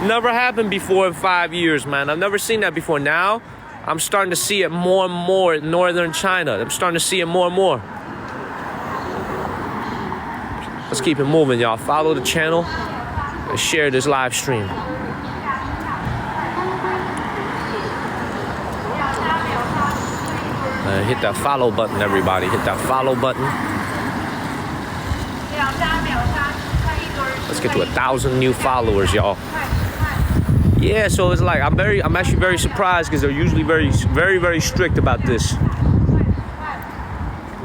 Never happened before in 5 years, man. I've never seen that before. Now, I'm starting to see it more and more in northern China. I'm starting to see it more and more. Let's keep it moving, y'all. Follow the channel and share this live stream. Hit that follow button, everybody. Hit that follow button. Let's get to 1,000 new followers, y'all. Yeah, so it's like I'm actually very surprised because they're usually very, very strict about this.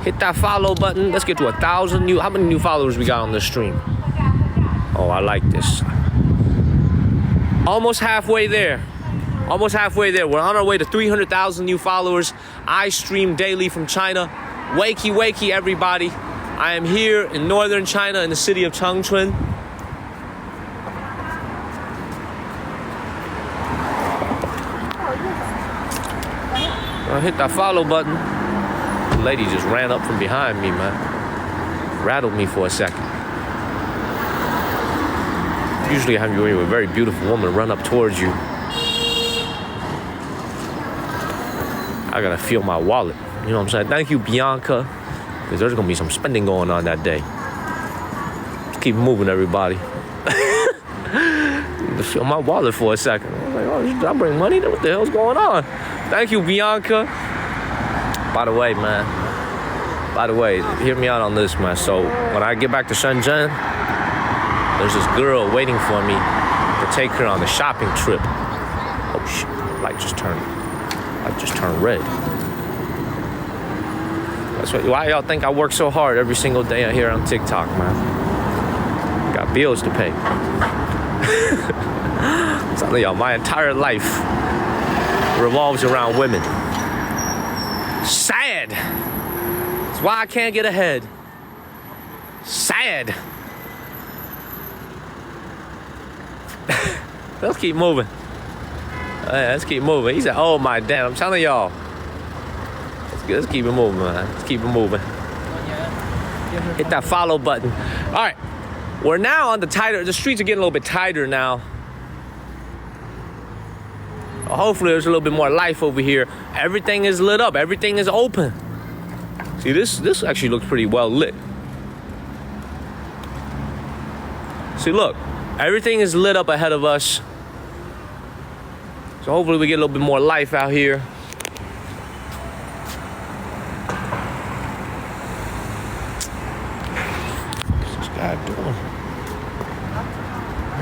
Hit that follow button. Let's get to 1,000 new. How many new followers we got on this stream? Oh, I like this. Almost halfway there. Almost halfway there. We're on our way to 300,000 new followers. I stream daily from China. Wakey, everybody. I am here in northern China in the city of Changchun. Hit that follow button. The lady just ran up from behind me, man. Rattled me for a second. Usually I have a very beautiful woman run up towards you. I gotta feel my wallet. You know what I'm saying? Thank you, Bianca. Because there's gonna be some spending going on that day. Just keep moving, everybody. To feel my wallet for a second. I was like, oh, did I bring money? What the hell's going on? Thank you, Bianca. By the way, man. Hear me out on this, man. So when I get back to Shenzhen, there's this girl waiting for me to take her on the shopping trip. Oh shit! Light just turned red. That's why y'all think I work so hard every single day out here on TikTok, man. Got bills to pay. I'm telling y'all, my entire life revolves around women. Sad. That's why I can't get ahead. Sad. Let's keep moving. Let's keep moving. He said, oh my damn. I'm telling y'all. Let's keep it moving, man. Let's keep it moving. Hit that follow button. All right. We're now on the streets are getting a little bit tighter now. Hopefully there's a little bit more life over here. Everything is lit up. Everything is open. See, this actually looks pretty well lit. See, look. Everything is lit up ahead of us. So hopefully we get a little bit more life out here. What's this guy doing?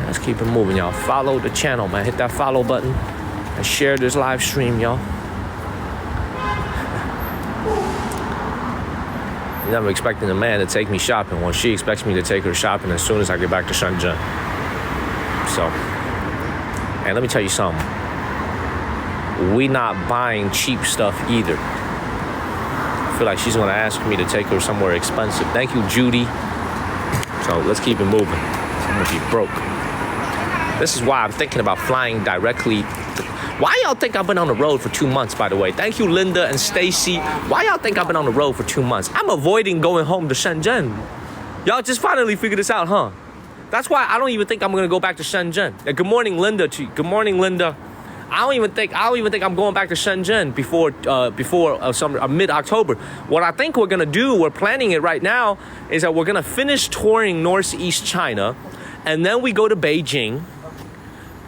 Let's keep it moving, y'all. Follow the channel, man. Hit that follow button and share this live stream, y'all. I'm never expecting a man to take me shopping. Well, she expects me to take her shopping as soon as I get back to Shenzhen. So, and let me tell you something. We not buying cheap stuff either. I feel like she's gonna ask me to take her somewhere expensive. Thank you, Judy. So let's keep it moving. I'm gonna be broke. This is why I'm thinking about flying directly. Why y'all think I've been on the road for 2 months, by the way? Thank you, Linda and Stacy. Why y'all think I've been on the road for 2 months? I'm avoiding going home to Shenzhen. Y'all just finally figured this out, huh? That's why I don't even think I'm gonna go back to Shenzhen. Good morning, Linda. Good morning, Linda. I don't even think I'm going back to Shenzhen before mid-October. What I think we're gonna do, we're planning it right now, is that we're gonna finish touring Northeast China, and then we go to Beijing.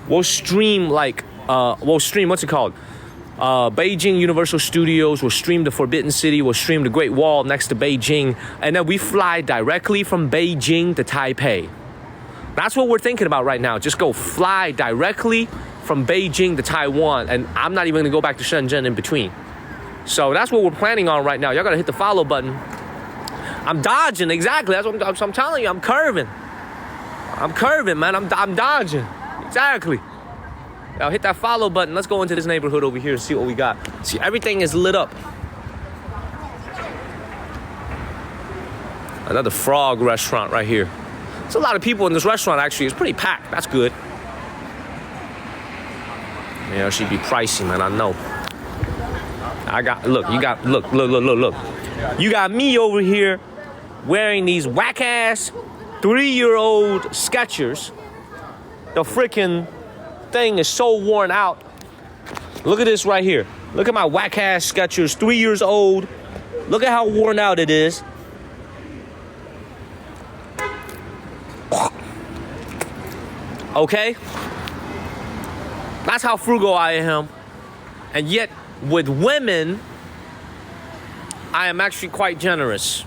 We'll stream what's it called? Beijing Universal Studios. We'll stream the Forbidden City. We'll stream the Great Wall next to Beijing, and then we fly directly from Beijing to Taipei. That's what we're thinking about right now. Just go fly directly from Beijing to Taiwan, and I'm not even gonna go back to Shenzhen in between. So that's what we're planning on right now. Y'all gotta hit the follow button. I'm dodging, exactly. That's what I'm telling you. I'm curving, man. I'm dodging, exactly. Now hit that follow button. Let's go into this neighborhood over here and see what we got. See, everything is lit up. Another frog restaurant right here. There's a lot of people in this restaurant actually. It's pretty packed. That's good. Yeah, it should be pricey, man. I know. Look. You got me over here wearing these whack-ass 3-year-old Skechers. The freaking thing is so worn out. Look at this right here. Look at my whack-ass Skechers, 3 years old. Look at how worn out it is. Okay? That's how frugal I am. And yet, with women, I am actually quite generous.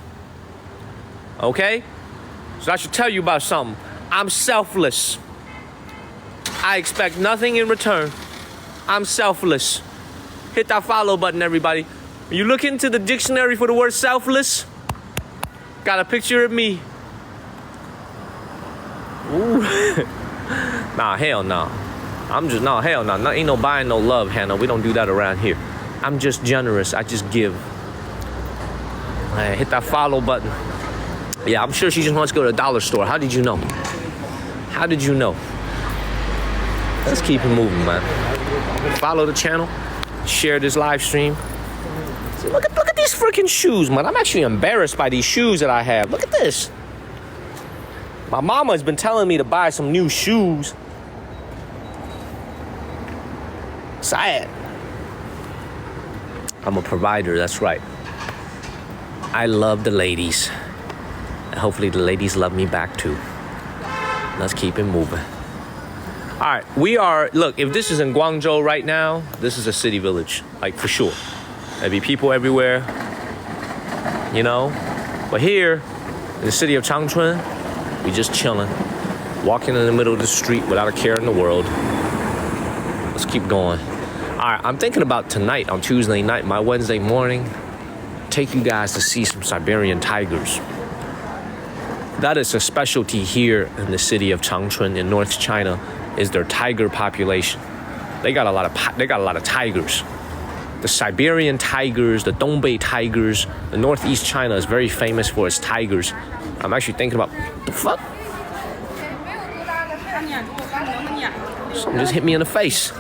Okay? So that should tell you about something. I'm selfless. I expect nothing in return. I'm selfless. Hit that follow button, everybody. When you look into the dictionary for the word selfless, got a picture of me. Ooh. Nah, hell no. Hell no. Ain't no buying no love, Hannah. We don't do that around here. I'm just generous. I just give. Hit that follow button. Yeah, I'm sure she just wants to go to the dollar store. How did you know? How did you know? Let's keep it moving, man. Follow the channel. Share this live stream. See, look at these freaking shoes, man. I'm actually embarrassed by these shoes that I have. Look at this. My mama has been telling me to buy some new shoes. Sad. I'm a provider, that's right. I love the ladies. And hopefully the ladies love me back too. Let's keep it moving. All right, look, if this is in Guangzhou right now, this is a city village, like for sure. There'd be people everywhere, you know? But here, in the city of Changchun, we just chilling, walking in the middle of the street without a care in the world. Let's keep going. All right, I'm thinking about tonight, on Tuesday night, my Wednesday morning, take you guys to see some Siberian tigers. That is a specialty here in the city of Changchun in North China, is their tiger population. They got a lot of tigers. The Siberian tigers, the Dongbei tigers, the Northeast China is very famous for its tigers. I'm actually thinking about, what the fuck? Something just hit me in the face.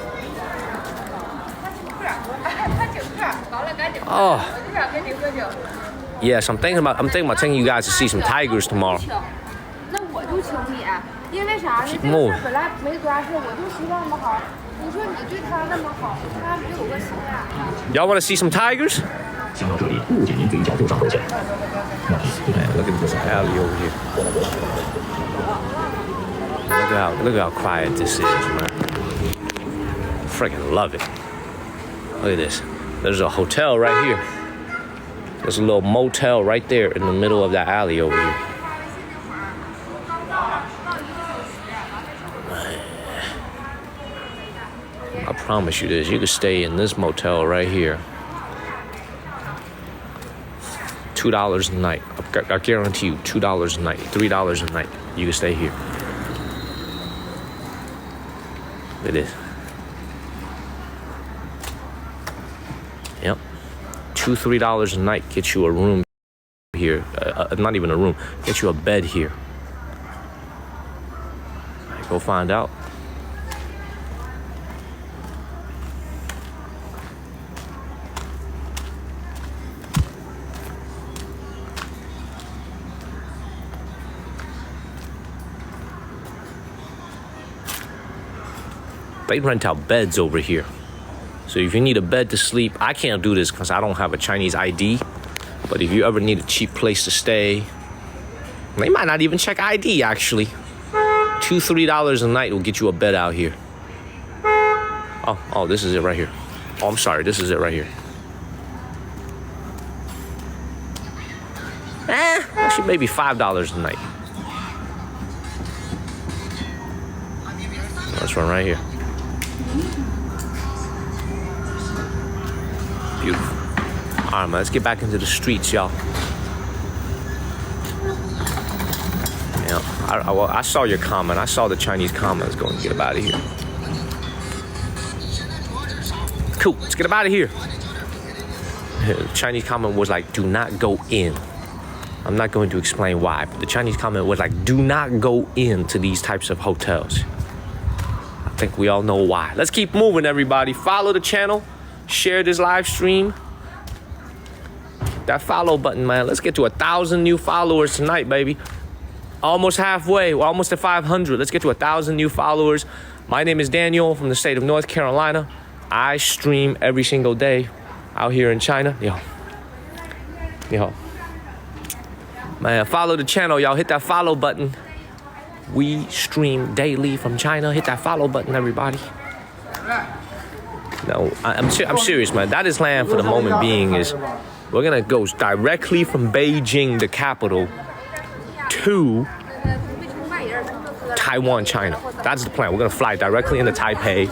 Oh. Yes, I'm thinking about taking you guys to see some tigers tomorrow. Keep moving. Y'all want to see some tigers? Man, look at this alley over here. Look how quiet this is, man. Freaking love it. Look at this. There's a hotel right here. There's a little motel right there in the middle of that alley over here. I promise you this. You could stay in this motel right here. $2 a night. I guarantee you, $2 a night, $3 a night. You can stay here. Look at this. Yep. $2-3 a night gets you a room here. Not even a room. Gets you a bed here. Right, go find out. They rent out beds over here. So if you need a bed to sleep, I can't do this because I don't have a Chinese ID. But if you ever need a cheap place to stay, they might not even check ID actually. $2-3 a night will get you a bed out here. Oh, this is it right here. Oh, I'm sorry, this is it right here. Actually maybe $5 a night. This one right here. Beautiful. All right, man, let's get back into the streets, y'all. Yeah, I saw your comment. I saw the Chinese comments going to get up out of here. cool. Let's get up out of here. The Chinese comment was like, do not go in. I'm not going to explain why, but the Chinese comment was like, do not go into these types of hotels. I think we all know why. Let's keep moving, everybody. Follow the channel. Share this live stream. That follow button, man. Let's get to 1,000 new followers tonight, baby. Almost halfway. We're almost at 500. Let's get to 1,000 new followers. My name is Daniel from the state of North Carolina. I stream every single day out here in China. Yo. Man, follow the channel, y'all. Hit that follow button. We stream daily from China. Hit that follow button, everybody. No, I'm serious, man. That is land for the moment being is we're going to go directly from Beijing, the capital, to Taiwan, China. That's the plan. We're going to fly directly into Taipei.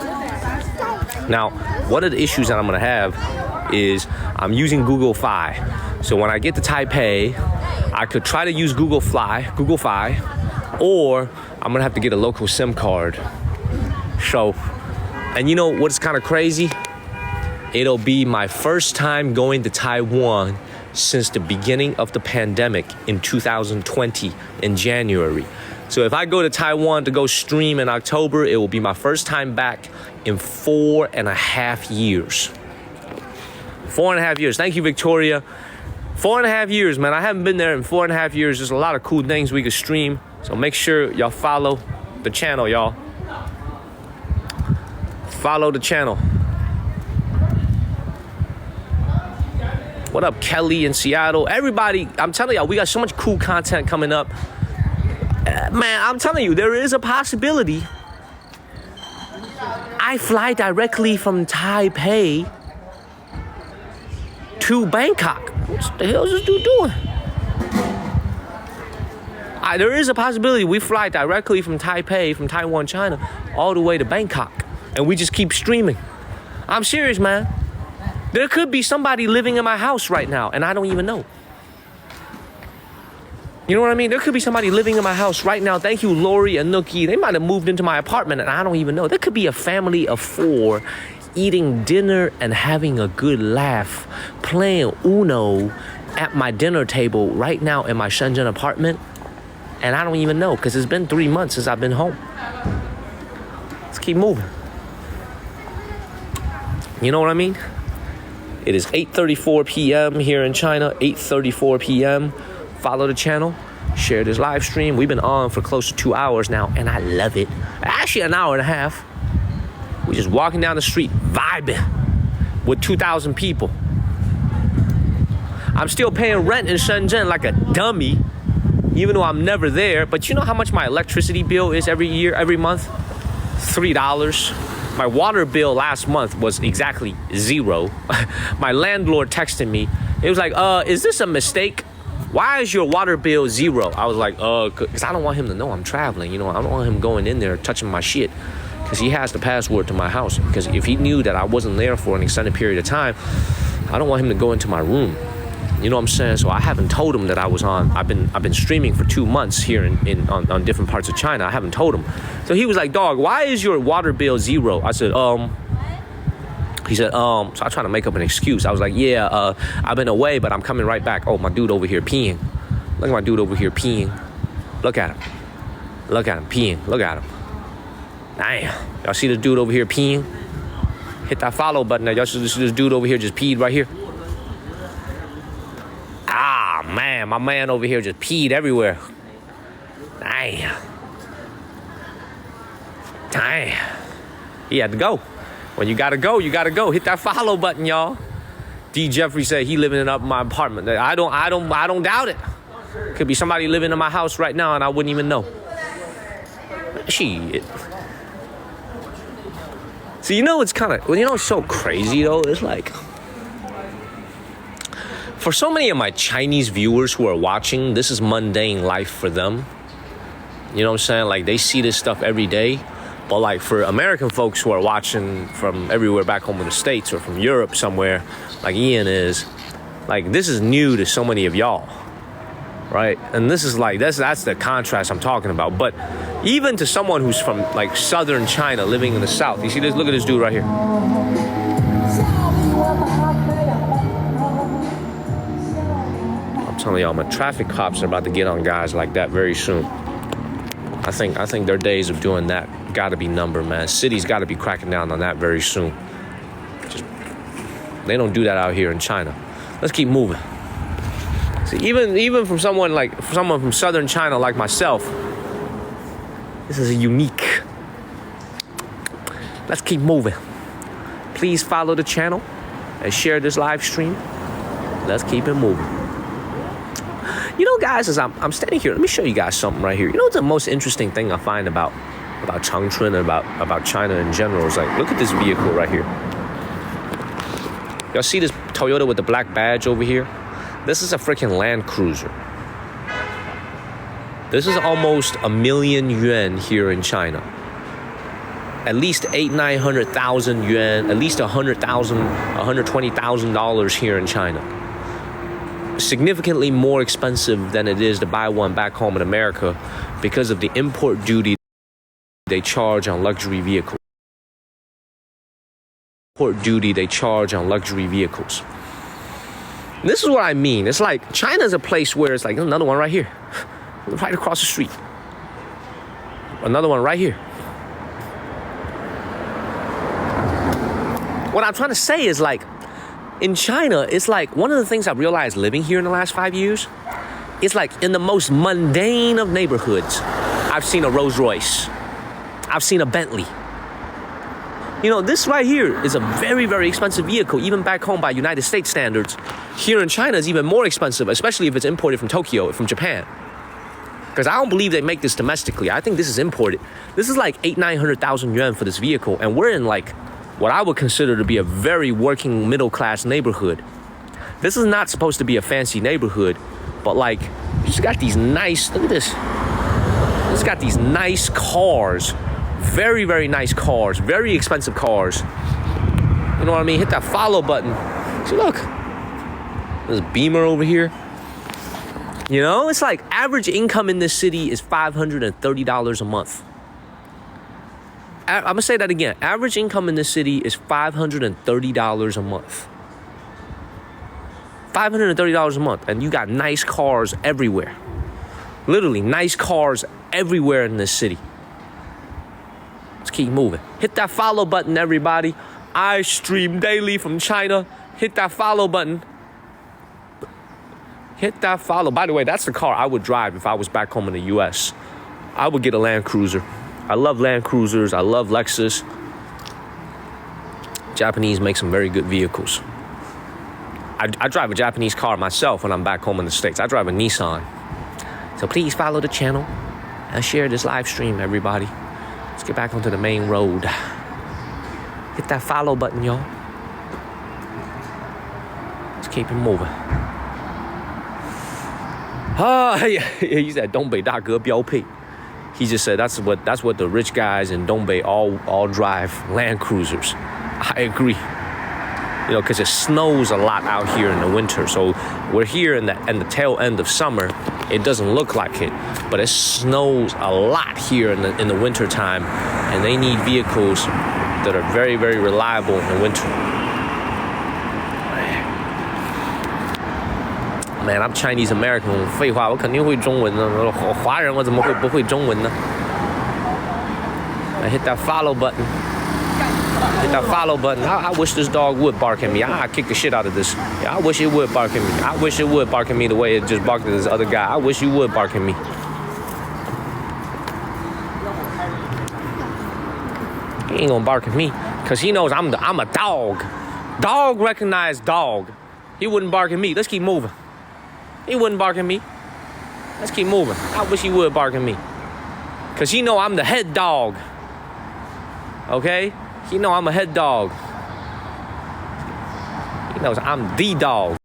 Now, one of the issues that I'm going to have is I'm using Google Fi. So when I get to Taipei, I could try to use Google Fi, or I'm going to have to get a local SIM card. So, and you know what's kind of crazy? It'll be my first time going to Taiwan since the beginning of the pandemic in 2020 in January. So if I go to Taiwan to go stream in October, it will be my first time back in 4.5 years. 4.5 years. Thank you, Victoria. 4.5 years, man. I haven't been there in 4.5 years. There's a lot of cool things we could stream. So make sure y'all follow the channel, y'all. Follow the channel. What up, Kelly in Seattle? Everybody, I'm telling y'all, we got so much cool content coming up. Man, I'm telling you, there is a possibility I fly directly from Taipei to Bangkok. What the hell is this dude doing? There is a possibility we fly directly from Taipei, from Taiwan, China, all the way to Bangkok. And we just keep streaming. I'm serious, man. There could be somebody living in my house right now, and I don't even know. You know what I mean? There could be somebody living in my house right now. Thank you, Lori and Nookie. They might have moved into my apartment, and I don't even know. There could be a family of 4 eating dinner and having a good laugh, playing Uno at my dinner table right now in my Shenzhen apartment, and I don't even know because it's been 3 months since I've been home. Let's keep moving. You know what I mean? It is 8:34 p.m. here in China, 8:34 p.m. Follow the channel, share this live stream. We've been on for close to 2 hours now, and I love it. Actually, an hour and a half. We're just walking down the street, vibing with 2,000 people. I'm still paying rent in Shenzhen like a dummy, even though I'm never there. But you know how much my electricity bill is every month? $3. My water bill last month was exactly $0. My landlord texted me. It was like, is this a mistake? Why is your water bill $0? I was like, because I don't want him to know I'm traveling. You know, I don't want him going in there touching my shit. Because he has the password to my house. Because if he knew that I wasn't there for an extended period of time, I don't want him to go into my room. You know what I'm saying? So I haven't told him that I was on. I've been streaming for 2 months here on different parts of China. I haven't told him. So he was like, dog, why is your water bill $0? I said, He said, so I tried to make up an excuse. I was like, yeah, I've been away, but I'm coming right back. Oh, my dude over here peeing. Look at my dude over here peeing. Look at him. Look at him peeing. Look at him. Damn. Y'all see this dude over here peeing? Hit that follow button. Y'all see this dude over here just peed right here? Ah, man. My man over here just peed everywhere. Damn. He had to go. When you gotta go, you gotta go. Hit that follow button, y'all. D. Jeffrey said he living up my apartment. I don't doubt it. Could be somebody living in my house right now and I wouldn't even know. Shit. So you know it's it's so crazy though. It's like for so many of my Chinese viewers who are watching, this is mundane life for them. You know what I'm saying? Like they see this stuff every day. But like for American folks who are watching from everywhere back home in the States or from Europe somewhere, like Ian is, like this is new to so many of y'all, right? And this is like, that's the contrast I'm talking about. But even to someone who's from like southern China living in the south, you see this, look at this dude right here. telling y'all, man, traffic cops are about to get on guys like that very soon. I think their days of doing that gotta be numbered, man. City's gotta be cracking down on that very soon. They don't do that out here in China. Let's keep moving. See, even from someone from southern China like myself, this is unique. Let's keep moving. Please follow the channel and share this live stream. Let's keep it moving. You know, guys, as I'm standing here, let me show you guys something right here. You know what's the most interesting thing I find about Changchun and about China in general is, like, look at this vehicle right here. Y'all see this Toyota with the black badge over here? This is a freaking Land Cruiser. This is almost $1,000,000 here in China. At least $800,000-900,000 yuan, at least $100,000, $120,000 here in China. Significantly more expensive than it is to buy one back home in America because of the import duty they charge on luxury vehicles. Import duty they charge on luxury vehicles. And this is what I mean. It's like China's a place where it's like another one right here, right across the street. Another one right here. What I'm trying to say is, like, in China, it's like one of the things I've realized living here in the last 5 years, it's like in the most mundane of neighborhoods, I've seen a Rolls Royce. I've seen a Bentley. You know, this right here is a very, very expensive vehicle, even back home by United States standards. Here in China, it's even more expensive, especially if it's imported from Tokyo, from Japan. Because I don't believe they make this domestically. I think this is imported. This is like 800,000-900,000 yuan for this vehicle, and we're in, like, what I would consider to be a very working middle-class neighborhood. This is not supposed to be a fancy neighborhood, but, like, you just got these nice, look at this. It's got these nice cars, very, very nice cars, very expensive cars. You know what I mean? Hit that follow button. See, look, there's a Beamer over here. You know, it's like average income in this city is $530 a month. I'm gonna say that again. Average income in this city is $530 a month. $530 a month, and you got nice cars everywhere. Literally, nice cars everywhere in this city. Let's keep moving. Hit that follow button, everybody. I stream daily from China. Hit that follow button. Hit that follow. By the way, that's the car I would drive if I was back home in the U.S. I would get a Land Cruiser. I love Land Cruisers. I love Lexus. Japanese make some very good vehicles. I drive a Japanese car myself when I'm back home in the States. I drive a Nissan. So please follow the channel and share this live stream, everybody. Let's get back onto the main road. Hit that follow button, y'all. Let's keep it moving. He said, 东北大哥标配. He just said that's what the rich guys in Dongbei all drive, Land Cruisers. I agree. You know, because it snows a lot out here in the winter. So we're here in the tail end of summer. It doesn't look like it, but it snows a lot here in the winter time, and they need vehicles that are very, very reliable in the winter. Man, I'm Chinese American. 废话，我肯定会中文的。华人我怎么会不会中文呢？ I hit that follow button. Hit that follow button. I wish this dog would bark at me. I'd kick the shit out of this. Yeah, I wish it would bark at me. I wish it would bark at me the way it just barked at this other guy. I wish you would bark at me. He ain't gonna bark at me because he knows I'm a dog. Dog recognized dog. He wouldn't bark at me. Let's keep moving. He wouldn't bark at me. Let's keep moving. I wish he would bark at me. Because he know I'm the head dog. Okay? He know I'm a head dog. He knows I'm the dog.